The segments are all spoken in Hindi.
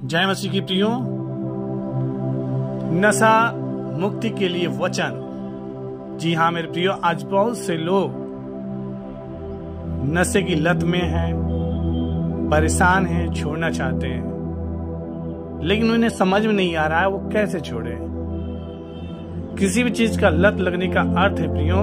जय मसीह की प्रियो। नशा मुक्ति के लिए वचन। जी हाँ मेरे प्रियो, आज बहुत से लोग नशे की लत में हैं, परेशान हैं, छोड़ना चाहते हैं, लेकिन उन्हें समझ में नहीं आ रहा है वो कैसे छोड़े। किसी भी चीज का लत लगने का अर्थ है प्रियो,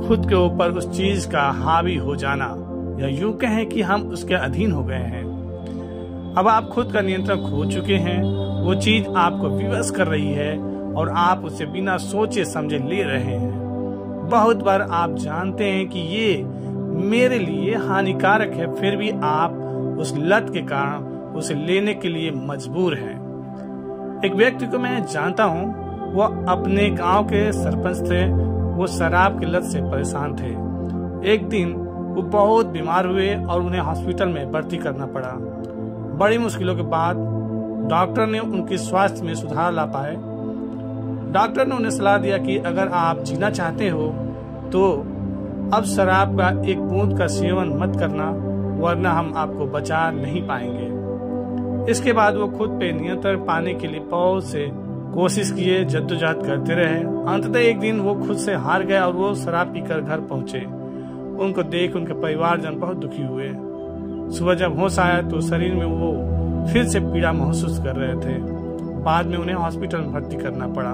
खुद के ऊपर उस चीज का हावी हो जाना, या यूं कहें कि हम उसके अधीन हो गए हैं। अब आप खुद का नियंत्रण खो चुके हैं, वो चीज आपको विवश कर रही है और आप उसे बिना सोचे समझे ले रहे हैं। बहुत बार आप जानते हैं कि ये मेरे लिए हानिकारक है, फिर भी आप उस लत के कारण उसे लेने के लिए मजबूर हैं। एक व्यक्ति को मैं जानता हूँ, वो अपने गांव के सरपंच थे। वो शराब की लत से परेशान थे। एक दिन वो बहुत बीमार हुए और उन्हें हॉस्पिटल में भर्ती करना पड़ा। बड़ी मुश्किलों के बाद डॉक्टर ने उनके स्वास्थ्य में सुधार ला पाए। डॉक्टर ने उन्हें सलाह दिया कि अगर आप जीना चाहते हो तो अब शराब का एक बूंद का सेवन मत करना, वरना हम आपको बचा नहीं पाएंगे। इसके बाद वो खुद पे नियंत्रण पाने के लिए बहुत से कोशिश किए, जद्दोजहद करते रहे। अंततः एक दिन वो खुद से हार गए और वो शराब पीकर घर पहुंचे। उनको देख उनके परिवारजन बहुत दुखी हुए। सुबह जब होश आया तो शरीर में वो फिर से पीड़ा महसूस कर रहे थे। बाद में उन्हें हॉस्पिटल में भर्ती करना पड़ा।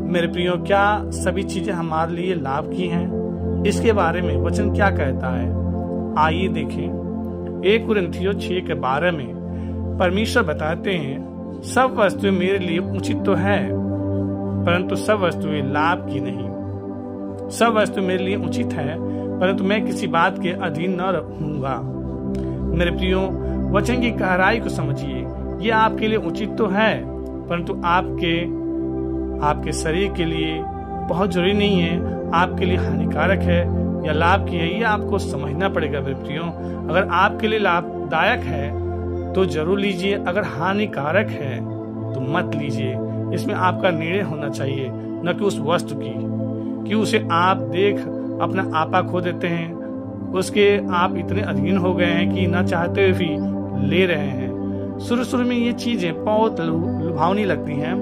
मेरे प्रियो, क्या सभी चीजें हमारे लिए लाभ की हैं? इसके बारे में वचन क्या कहता है, आइए देखें। 1 कुरिन्थियों 6:12 में परमेश्वर बताते हैं, सब वस्तुएं मेरे लिए उचित तो है, परंतु सब वस्तुएं लाभ की नहीं। सब वस्तु मेरे लिए उचित है, परंतु मैं किसी बात के अधीन न रहूंगा। मेरे प्रियो, वचन की गहराई को समझिए। ये आपके लिए उचित तो है, परंतु आपके शरीर के लिए बहुत जरूरी नहीं है। आपके लिए हानिकारक है या लाभ की है, ये आपको समझना पड़ेगा। मेरे प्रियो, अगर आपके लिए लाभदायक है तो जरूर लीजिए, अगर हानिकारक है तो मत लीजिए। इसमें आपका निर्णय होना चाहिए, न कि उस वस्तु की, कि उसे आप देख अपना आपा खो देते हैं, उसके आप इतने अधीन हो गए हैं कि न चाहते हुए भी ले रहे हैं। शुरू में ये चीजें बहुत लुभावनी लगती हैं,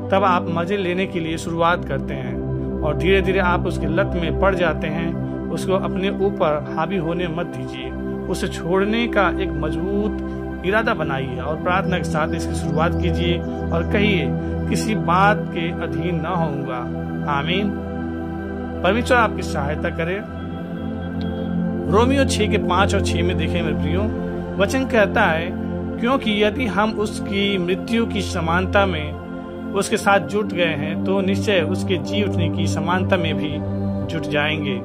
तब आप मजे लेने के लिए शुरुआत करते हैं और धीरे धीरे आप उसके लत में पड़ जाते हैं। उसको अपने ऊपर हावी होने मत दीजिए। उसे छोड़ने का एक मजबूत इरादा बनाइए और प्रार्थना के साथ इसकी शुरुआत कीजिए और कहिए, किसी बात के अधीन न होऊंगा। आमीन। परमेश्वर आपकी सहायता करे। रोमियो 6:5 और 6 में देखें मेरे प्रियो, वचन कहता है, क्योंकि यदि हम उसकी मृत्यु की समानता में उसके साथ जुट गए हैं तो निश्चय उसके जी उठने की समानता में भी जुट जाएंगे।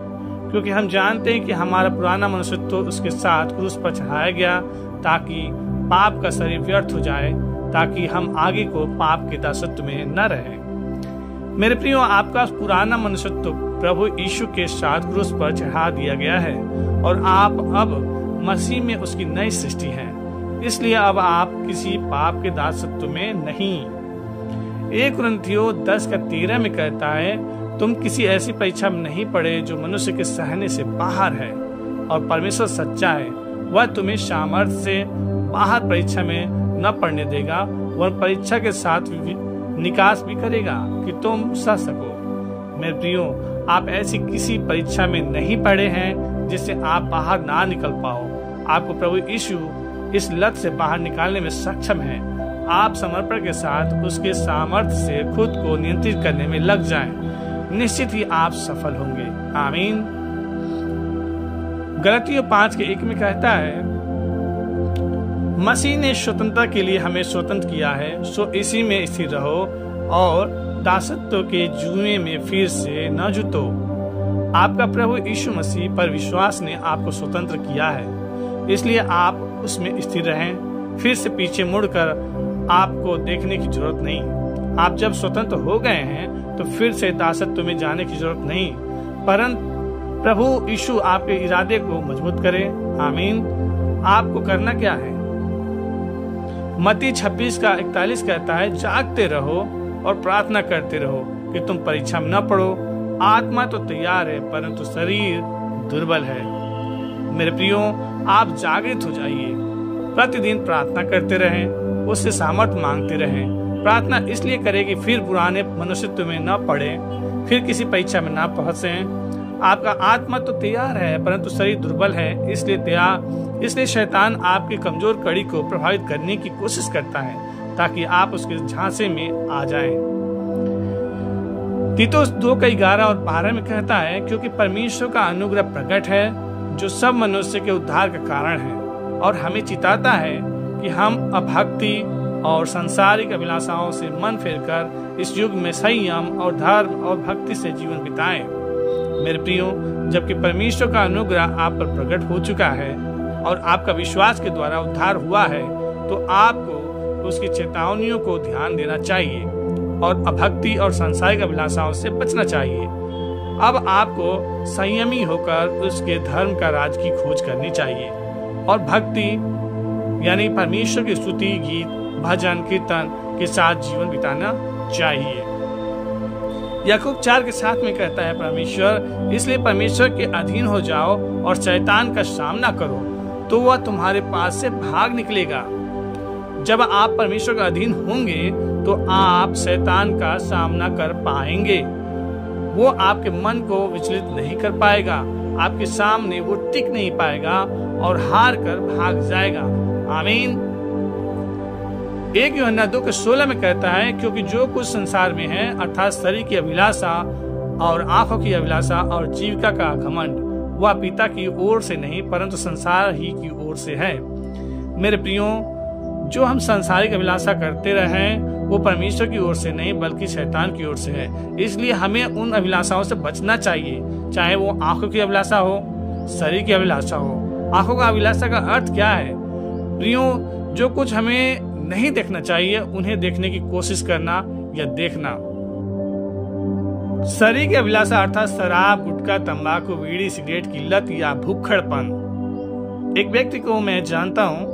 क्योंकि हम जानते हैं कि हमारा पुराना मनुष्यत्व तो उसके साथ क्रूस पर चढ़ाया गया, ताकि पाप का शरीर व्यर्थ हो जाए, ताकि हम आगे को पाप के दासत्व में न रहें। मेरे प्रियो, आपका पुराना मनुष्यत्व प्रभु यीशु के साथ क्रूस पर चढ़ा दिया गया है और आप अब मसीह में उसकी नई सृष्टि हैं। इसलिए अब आप किसी पाप के दासत्व में नहीं। 1 कुरिन्थियों 10:13 में कहता है, तुम किसी ऐसी परीक्षा में नहीं पड़े जो मनुष्य के सहने से बाहर है, और परमेश्वर सच्चा है, वह तुम्हें सामर्थ्य से बाहर परीक्षा में न पड़ने देगा, वह परीक्षा के साथ निकास भी करेगा कि तुम सह सको। मेरे प्रियो, आप ऐसी किसी परीक्षा में नहीं पड़े हैं जिससे आप बाहर ना निकल पाओ। आपको प्रभु यीशु इस लत से बाहर निकालने में सक्षम है। आप समर्पण के साथ उसके सामर्थ्य से खुद को नियंत्रित करने में लग जाएं, निश्चित ही आप सफल होंगे। आमीन। गलतियों 5:1 में कहता है, मसीह ने स्वतंत्रता के लिए हमें स्वतंत्र किया है, सो इसी में स्थिर रहो और दासत्व के जुए में फिर से न जुटो। आपका प्रभु यीशु मसीह पर विश्वास ने आपको स्वतंत्र किया है, इसलिए आप उसमें स्थिर रहें। फिर से पीछे मुड़कर आपको देखने की जरूरत नहीं। आप जब स्वतंत्र हो गए हैं तो फिर से दासत्व में जाने की जरूरत नहीं, परंतु प्रभु यीशु आपके इरादे को मजबूत करे। आमीन। आपको करना क्या है? मत्ती 26:41 कहता है, जागते रहो और प्रार्थना करते रहो कि तुम परीक्षा में न पड़ो। आत्मा तो तैयार है, परंतु शरीर दुर्बल है। मेरे प्रियो, आप जागृत हो जाइए, प्रतिदिन प्रार्थना करते रहें, उससे सामर्थ्य मांगते रहें। प्रार्थना इसलिए करें कि फिर पुराने मनुष्यत्व में न पड़े, फिर किसी परीक्षा में न फंसे। आपका आत्मा तो तैयार है परंतु शरीर दुर्बल है, इसलिए शैतान आपकी कमजोर कड़ी को प्रभावित करने की कोशिश करता है ताकि आप उसके झांसे में आ जाएं। तीतुस 2:11 और 12 में कहता है, क्योंकि परमेश्वर का अनुग्रह प्रकट है जो सब मनुष्य के उद्धार का कारण है और हमें चिताता है कि हम अभक्ति और सांसारिक अभिलाषाओं से मन फेरकर इस युग में संयम और धर्म और भक्ति से जीवन बिताएं। मेरे प्रियो, जबकि परमेश्वर का अनुग्रह आप पर प्रकट हो चुका है और आपका विश्वास के द्वारा उद्धार हुआ है, तो आपको उसकी चेतावनियों को ध्यान देना चाहिए और अभक्ति और सांसारिक अभिलाषाओं से बचना चाहिए। अब आपको संयमी होकर उसके धर्म का राज की खोज करनी चाहिए और भक्ति यानी परमेश्वर की स्तुति, गीत, भजन, कीर्तन के साथ जीवन बिताना चाहिए। याकूब 4:7 में कहता है, परमेश्वर इसलिए परमेश्वर के अधीन हो जाओ और शैतान का सामना करो तो वह तुम्हारे पास से भाग निकलेगा। जब आप परमेश्वर के अधीन होंगे तो आप शैतान का सामना कर पाएंगे। वो आपके मन को विचलित नहीं कर पाएगा, आपके सामने वो टिक नहीं पाएगा और हार कर भाग जाएगा। आमीन। 1 यूहन्ना 2:16 में कहता है, क्योंकि जो कुछ संसार में है अर्थात शरीर की अभिलाषा और आंखों की अभिलाषा और जीविका का घमंड, वह पिता की ओर से नहीं परंतु संसार ही की ओर से है। मेरे प्रियो, जो हम सांसारिक अभिलाषा करते रहे वो परमेश्वर की ओर से नहीं बल्कि शैतान की ओर से है। इसलिए हमें उन अभिलाषाओं से बचना चाहिए, चाहे वो आंखों की अभिलाषा हो, शरीर की अभिलाषा हो। आंखों का अभिलाषा का अर्थ क्या है? प्रियो, जो कुछ हमें नहीं देखना चाहिए उन्हें देखने की कोशिश करना या देखना। शरीर की अभिलाषा अर्थात शराब, गुटखा, तंबाकू, बीड़ी, सिगरेट की लत या भूखड़पन। एक व्यक्ति को मैं जानता हूँ,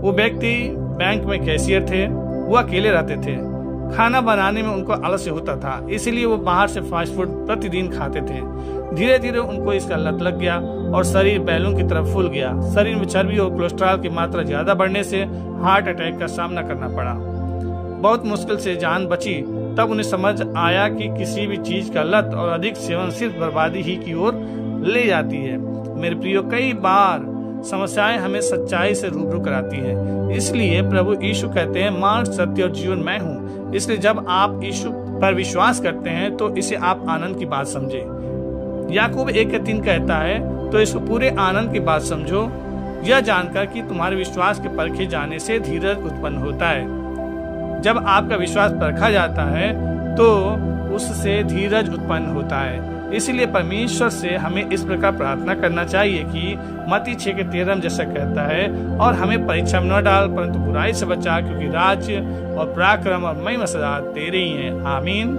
वो व्यक्ति बैंक में कैशियर थे। वो अकेले रहते थे। खाना बनाने में उनको आलस्य होता था, इसीलिए वो बाहर से फास्ट फूड प्रतिदिन खाते थे। धीरे धीरे उनको इसका लत लग गया और शरीर बैलून की तरफ फूल गया। शरीर में चर्बी और कोलेस्ट्रॉल की मात्रा ज्यादा बढ़ने से हार्ट अटैक का सामना करना पड़ा। बहुत मुश्किल से जान बची। तब उन्हें समझ आया कि किसी भी चीज का लत और अधिक सेवन सिर्फ बर्बादी ही की ओर ले जाती है। मेरे प्रियो, कई बार समस्याएं हमें सच्चाई से रूबरू कराती है। इसलिए प्रभु यीशु कहते हैं, मार्ग, सत्य और जीवन मैं हूँ। इसलिए जब आप यीशु पर विश्वास करते हैं तो इसे आप आनंद की बात समझे। याकूब 1:3 कहता है, तो इसको पूरे आनंद की बात समझो, यह जानकर कि तुम्हारे विश्वास के परखे जाने से धीरज उत्पन्न होता है। जब आपका विश्वास परखा जाता है तो उससे धीरज उत्पन्न होता है। इसीलिए परमेश्वर से हमें इस प्रकार प्रार्थना करना चाहिए कि मत्ती 6:13 जैसा कहता है, और हमें परीक्षा में न डाल परंतु बुराई से बचा, क्योंकि राज्य और पराक्रम और महिमा सदा तेरे ही हैं। आमीन।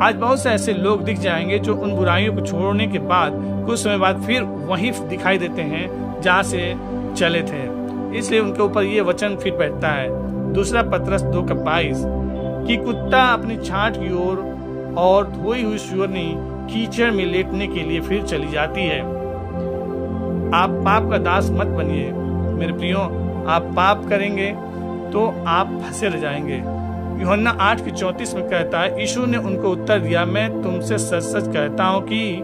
आज बहुत से ऐसे लोग दिख जाएंगे जो उन बुराइयों को छोड़ने के बाद कुछ समय बाद फिर वहीं दिखाई देते हैं जहाँ से चले थे। इसलिए उनके ऊपर ये वचन फिर बैठता है, 2 पतरस 2:22 कि कुत्ता अपनी छांट की ओर और धोई हुई सूअरनी कीचड़ में लेटने के लिए फिर चली जाती है। आप पाप का दास मत बनिए। मेरे प्रियो, आप पाप करेंगे तो आप फंसे रह जाएंगे। यूहन्ना 8:34 में कहता है, यीशु ने उनको उत्तर दिया, मैं तुमसे सच सच कहता हूँ कि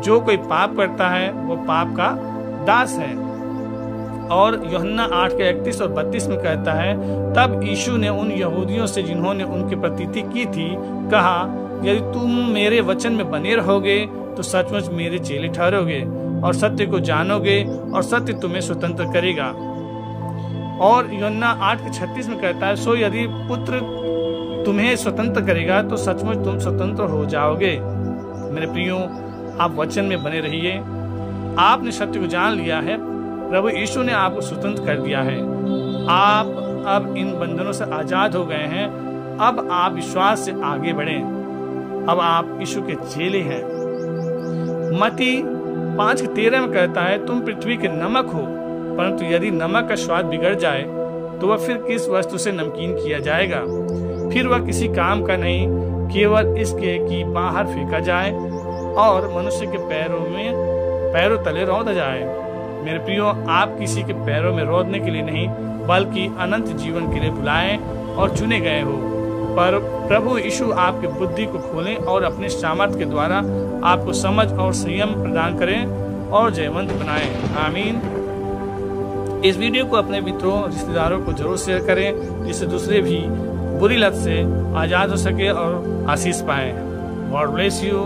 जो कोई पाप करता है वो पाप का दास है। और यूहन्ना 8:31 और 32 में कहता है, तब यीशु ने उन यहूदियों से जिन्होंने उनकी प्रतीति की थी कहा, यदि तुम मेरे वचन में बने रहोगे तो सचमुच मेरे चेले ठहरोगे और सत्य को जानोगे और सत्य तुम्हें स्वतंत्र करेगा। और यूहन्ना 8:36 में कहता है, सो यदि पुत्र तुम्हें स्वतंत्र करेगा तो सचमुच तुम स्वतंत्र हो जाओगे। मेरे प्रियो, आप वचन में बने रहिए। आपने सत्य को जान लिया है, प्रभु यीशु ने आपको स्वतंत्र कर दिया है। आप अब इन बंधनों से आजाद हो गए हैं। अब आप विश्वास से आगे बढ़ें। अब आप यीशु के चेले हैं। मत्ती 5:13 में कहता है, तुम पृथ्वी के नमक हो, परंतु यदि नमक का स्वाद बिगड़ जाए तो वह फिर किस वस्तु से नमकीन किया जाएगा? फिर वह किसी काम का नहीं, केवल इसके कि बाहर फेंका जाए और मनुष्य के पैरों तले रौंदा जाए। मेरे प्रियो, आप किसी के पैरों में रौंदने के लिए नहीं बल्कि अनंत जीवन के लिए बुलाए और चुने गए हो। पर प्रभु यीशु आपकी बुद्धि को खोलें और अपने सामर्थ्य के द्वारा आपको समझ और संयम प्रदान करें और जयवंत बनाएं। आमीन। इस वीडियो को अपने मित्रों, रिश्तेदारों को जरूर शेयर करें, जिससे दूसरे भी बुरी लत से आजाद हो सके और आशीष पाएं। God bless you.